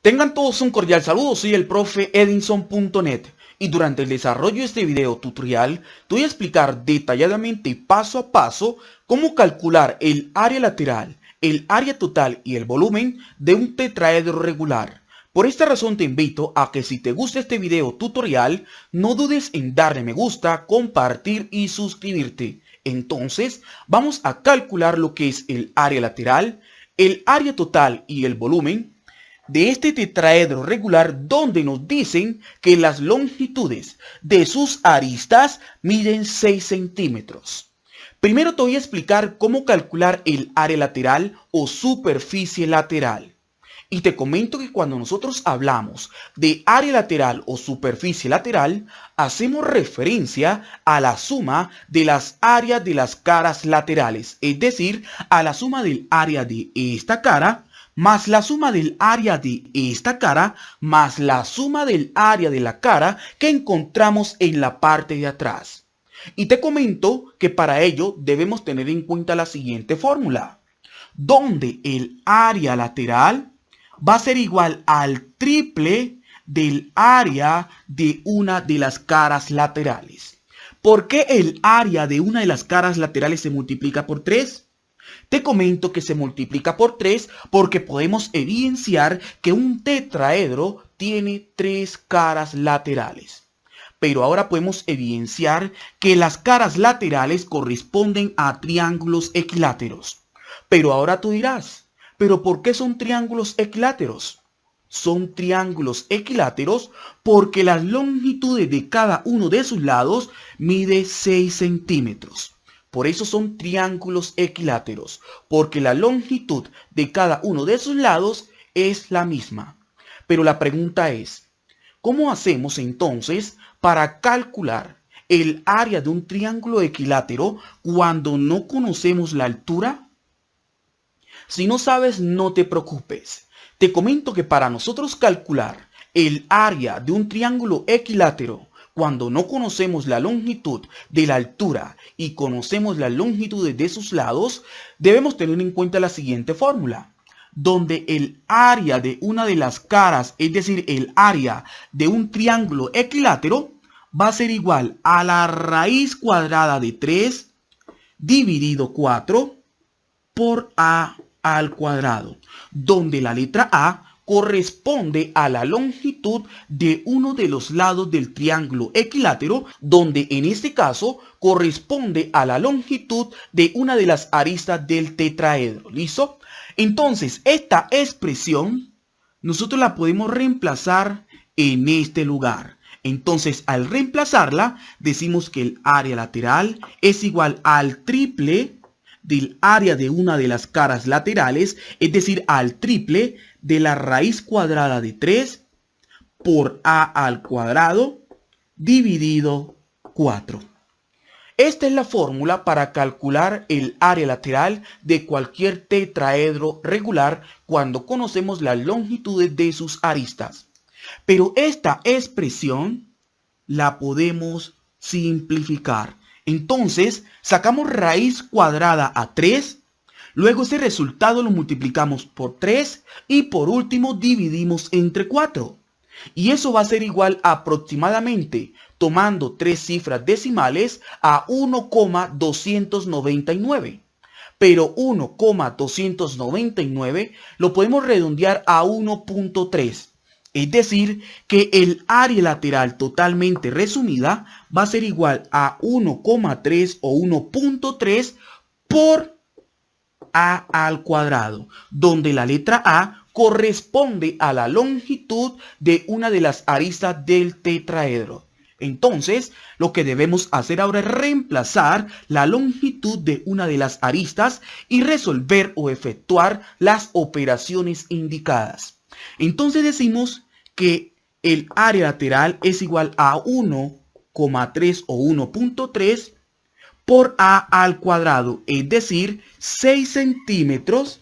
Tengan todos un cordial saludo, soy el profe Edinson.net y durante el desarrollo de este video tutorial te voy a explicar detalladamente y paso a paso cómo calcular el área lateral, el área total y el volumen de un tetraedro regular. Por esta razón te invito a que si te gusta este video tutorial, no dudes en darle me gusta, compartir y suscribirte. Entonces, vamos a calcular lo que es el área lateral, el área total y el volumen de este tetraedro regular, donde nos dicen que las longitudes de sus aristas miden 6 centímetros. Primero te voy a explicar cómo calcular el área lateral o superficie lateral. Y te comento que cuando nosotros hablamos de área lateral o superficie lateral, hacemos referencia a la suma de las áreas de las caras laterales, es decir, a la suma del área de esta cara más la suma del área de esta cara, más la suma del área de la cara que encontramos en la parte de atrás. Y te comento que para ello debemos tener en cuenta la siguiente fórmula, donde el área lateral va a ser igual al triple del área de una de las caras laterales. ¿Por qué el área de una de las caras laterales se multiplica por 3? Te comento que se multiplica por 3 porque podemos evidenciar que un tetraedro tiene 3 caras laterales. Pero ahora podemos evidenciar que las caras laterales corresponden a triángulos equiláteros. Pero ahora tú dirás, ¿pero por qué son triángulos equiláteros? Son triángulos equiláteros porque las longitudes de cada uno de sus lados mide 6 centímetros. Por eso son triángulos equiláteros, porque la longitud de cada uno de sus lados es la misma. Pero la pregunta es, ¿cómo hacemos entonces para calcular el área de un triángulo equilátero cuando no conocemos la altura? Si no sabes, no te preocupes. Te comento que para nosotros calcular el área de un triángulo equilátero, cuando no conocemos la longitud de la altura y conocemos las longitudes de sus lados, debemos tener en cuenta la siguiente fórmula, donde el área de una de las caras, es decir, el área de un triángulo equilátero, va a ser igual a la raíz cuadrada de 3 dividido 4 por a al cuadrado, donde la letra A corresponde a la longitud de uno de los lados del triángulo equilátero, donde en este caso corresponde a la longitud de una de las aristas del tetraedro. ¿Listo? Entonces, esta expresión nosotros la podemos reemplazar en este lugar. Entonces, al reemplazarla, decimos que el área lateral es igual al triple del área de una de las caras laterales, es decir, al triple de la raíz cuadrada de 3 por a al cuadrado dividido 4. Esta es la fórmula para calcular el área lateral de cualquier tetraedro regular cuando conocemos las longitudes de sus aristas. Pero esta expresión la podemos simplificar. Entonces, sacamos raíz cuadrada a 3, luego ese resultado lo multiplicamos por 3 y por último dividimos entre 4. Y eso va a ser igual aproximadamente, tomando 3 cifras decimales, a 1,299. Pero 1,299 lo podemos redondear a 1,3. Es decir, que el área lateral totalmente resumida va a ser igual a 1,3 o 1,3 por a al cuadrado, donde la letra A corresponde a la longitud de una de las aristas del tetraedro. Entonces, lo que debemos hacer ahora es reemplazar la longitud de una de las aristas y resolver o efectuar las operaciones indicadas. Entonces decimos que el área lateral es igual a 1,3 o 1,3 por a al cuadrado, es decir, 6 centímetros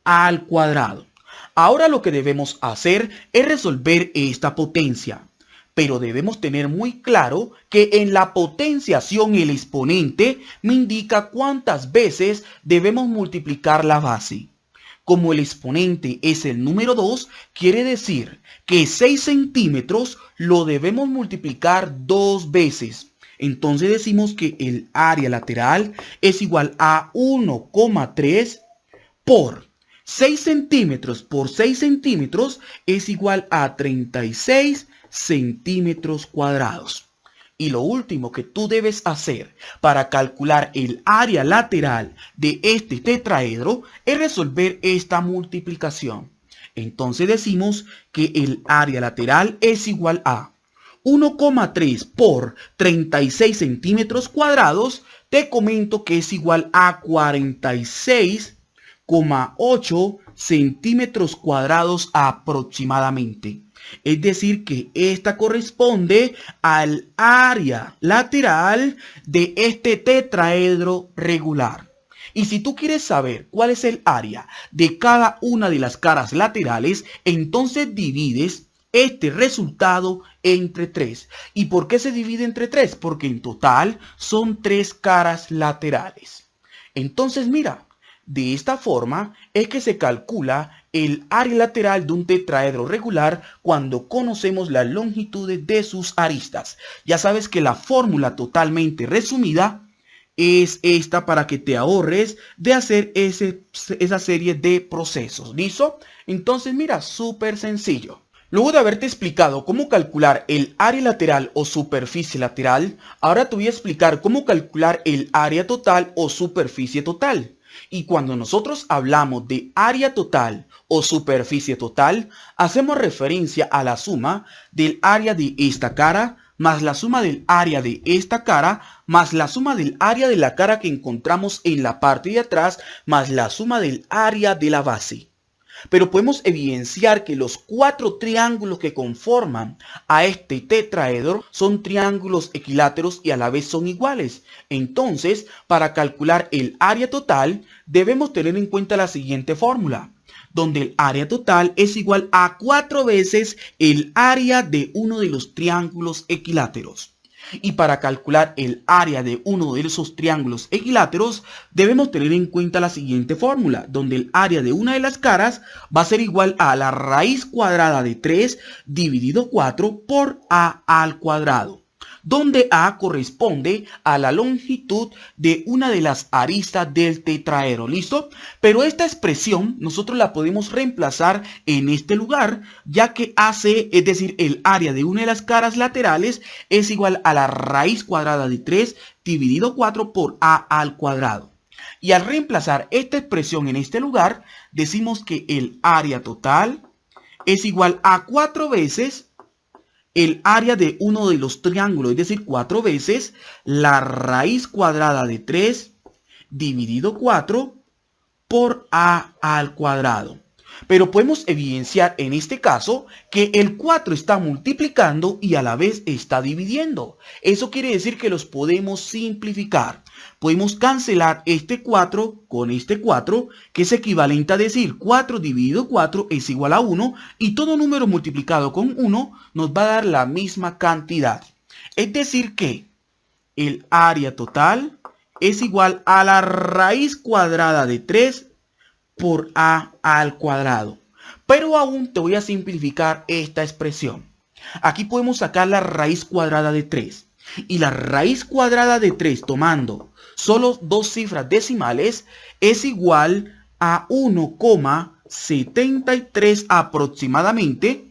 al cuadrado. Ahora lo que debemos hacer es resolver esta potencia, pero debemos tener muy claro que en la potenciación el exponente me indica cuántas veces debemos multiplicar la base. como el exponente es el número 2, quiere decir que 6 centímetros lo debemos multiplicar 2 veces. Entonces decimos que el área lateral es igual a 1,3 por 6 centímetros por 6 centímetros es igual a 36 centímetros cuadrados. Y lo último que tú debes hacer para calcular el área lateral de este tetraedro es resolver esta multiplicación. Entonces decimos que el área lateral es igual a 1,3 por 36 centímetros cuadrados. Te comento que es igual a 46,8 centímetros cuadrados aproximadamente. Es decir, que esta corresponde al área lateral de este tetraedro regular. Y si tú quieres saber cuál es el área de cada una de las caras laterales, entonces divides este resultado entre 3. ¿Y por qué se divide entre 3? Porque en total son 3 caras laterales. Entonces mira, de esta forma es que se calcula el área lateral de un tetraedro regular cuando conocemos las longitudes de sus aristas. Ya sabes que la fórmula totalmente resumida es esta para que te ahorres de hacer esa serie de procesos. ¿Listo? Entonces mira, súper sencillo. Luego de haberte explicado cómo calcular el área lateral o superficie lateral, ahora te voy a explicar cómo calcular el área total o superficie total. Y cuando nosotros hablamos de área total o superficie total, hacemos referencia a la suma del área de esta cara más la suma del área de esta cara más la suma del área de la cara que encontramos en la parte de atrás más la suma del área de la base. Pero podemos evidenciar que los 4 triángulos que conforman a este tetraedro son triángulos equiláteros y a la vez son iguales. Entonces, para calcular el área total, debemos tener en cuenta la siguiente fórmula, donde el área total es igual a 4 veces el área de uno de los triángulos equiláteros. Y para calcular el área de uno de esos triángulos equiláteros, debemos tener en cuenta la siguiente fórmula, donde el área de una de las caras va a ser igual a la raíz cuadrada de 3 dividido 4 por a al cuadrado, donde a corresponde a la longitud de una de las aristas del tetraedro. ¿Listo? Pero esta expresión nosotros la podemos reemplazar en este lugar, ya que AC, es decir, el área de una de las caras laterales es igual a la raíz cuadrada de 3 dividido 4 por a al cuadrado. Y al reemplazar esta expresión en este lugar, decimos que el área total es igual a 4 veces el área de uno de los triángulos, es decir, 4 veces la raíz cuadrada de 3 dividido 4 por a al cuadrado. Pero podemos evidenciar en este caso que el 4 está multiplicando y a la vez está dividiendo. Eso quiere decir que los podemos simplificar. Podemos cancelar este 4 con este 4, que es equivalente a decir 4 dividido 4 es igual a 1, y todo número multiplicado con 1 nos va a dar la misma cantidad. Es decir que el área total es igual a la raíz cuadrada de 3 por a al cuadrado. Pero aún te voy a simplificar esta expresión. Aquí podemos sacar la raíz cuadrada de 3. Y la raíz cuadrada de 3 tomando solo 2 cifras decimales es igual a 1,73 aproximadamente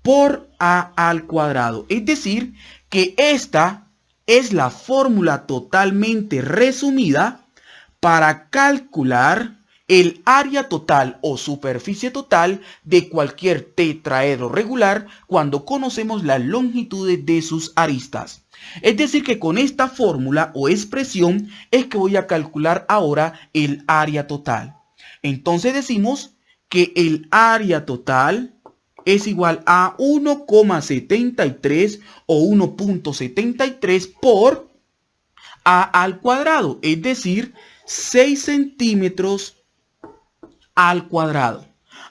por a al cuadrado. Es decir, que esta es la fórmula totalmente resumida para calcular el área total o superficie total de cualquier tetraedro regular cuando conocemos las longitudes de sus aristas. Es decir que con esta fórmula o expresión es que voy a calcular ahora el área total. Entonces decimos que el área total es igual a 1,73 o 1,73 por a al cuadrado, es decir, 6 centímetros al cuadrado.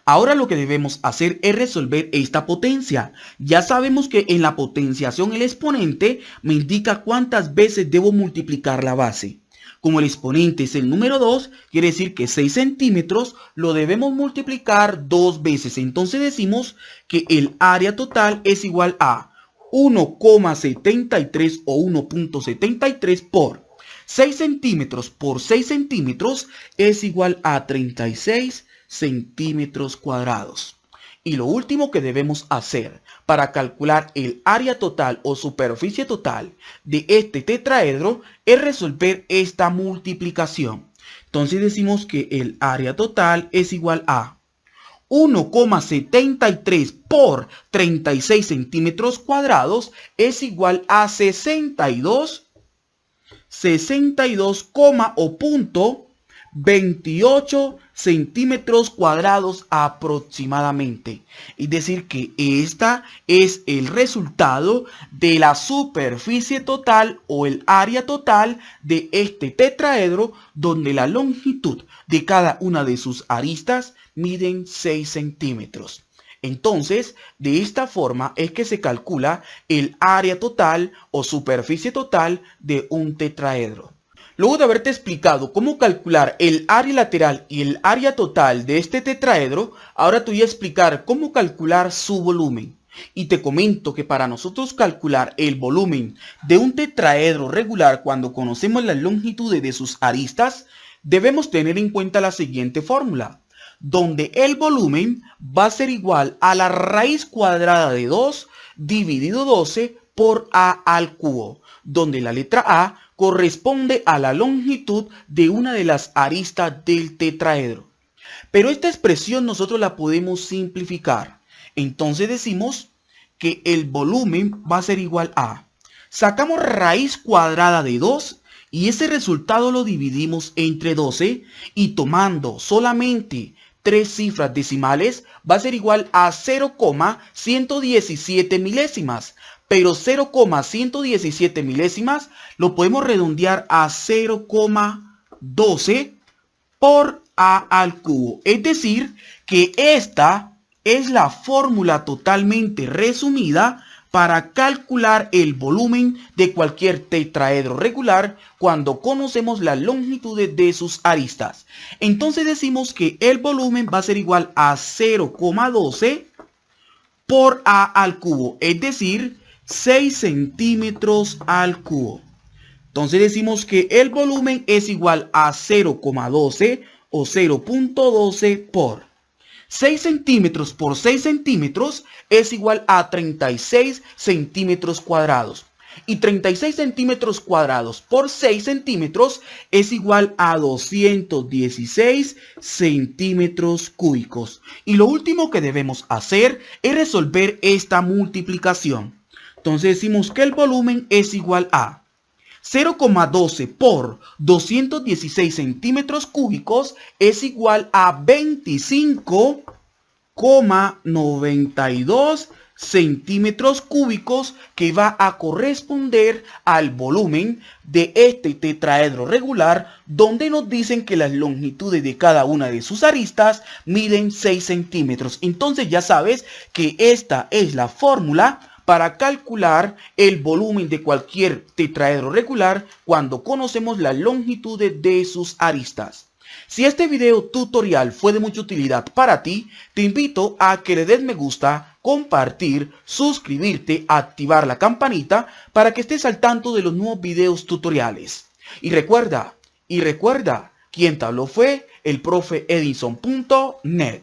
Ahora lo que debemos hacer es resolver esta potencia. Ya sabemos que en la potenciación el exponente me indica cuántas veces debo multiplicar la base. Como el exponente es el número 2, quiere decir que 6 centímetros lo debemos multiplicar 2 veces. Entonces decimos que el área total es igual a 1,73 o 1,73 por 6 centímetros por 6 centímetros es igual a 36 centímetros cuadrados. Y lo último que debemos hacer para calcular el área total o superficie total de este tetraedro es resolver esta multiplicación. Entonces decimos que el área total es igual a 1,73 por 36 centímetros cuadrados es igual a 62, o punto 28 centímetros cuadrados aproximadamente. Es decir que esta es el resultado de la superficie total o el área total de este tetraedro, donde la longitud de cada una de sus aristas miden 6 centímetros. Entonces, de esta forma es que se calcula el área total o superficie total de un tetraedro. Luego de haberte explicado cómo calcular el área lateral y el área total de este tetraedro, ahora te voy a explicar cómo calcular su volumen. Y te comento que para nosotros calcular el volumen de un tetraedro regular cuando conocemos las longitudes de sus aristas, debemos tener en cuenta la siguiente fórmula, donde el volumen va a ser igual a la raíz cuadrada de 2 dividido 12 por a al cubo, donde la letra a corresponde a la longitud de una de las aristas del tetraedro. Pero esta expresión nosotros la podemos simplificar. Entonces decimos que el volumen va a ser igual a, sacamos raíz cuadrada de 2 y ese resultado lo dividimos entre 12 y tomando solamente 3 cifras decimales va a ser igual a 0,117 milésimas. Pero 0,117 milésimas lo podemos redondear a 0,12 por a al cubo. Es decir, que esta es la fórmula totalmente resumida para calcular el volumen de cualquier tetraedro regular cuando conocemos las longitudes de sus aristas. Entonces decimos que el volumen va a ser igual a 0,12 por a al cubo, es decir, 6 centímetros al cubo. Entonces decimos que el volumen es igual a 0,12 o 0,12 por 6 centímetros por 6 centímetros es igual a 36 centímetros cuadrados. Y 36 centímetros cuadrados por 6 centímetros es igual a 216 centímetros cúbicos. Y lo último que debemos hacer es resolver esta multiplicación. Entonces decimos que el volumen es igual a 0,12 por 216 centímetros cúbicos es igual a 25,92 centímetros cúbicos, que va a corresponder al volumen de este tetraedro regular, donde nos dicen que las longitudes de cada una de sus aristas miden 6 centímetros. Entonces ya sabes que esta es la fórmula para calcular el volumen de cualquier tetraedro regular cuando conocemos las longitudes de sus aristas. Si este video tutorial fue de mucha utilidad para ti, te invito a que le des me gusta, compartir, suscribirte, activar la campanita para que estés al tanto de los nuevos videos tutoriales. Y recuerda, quien te habló fue el profe Edinson.net.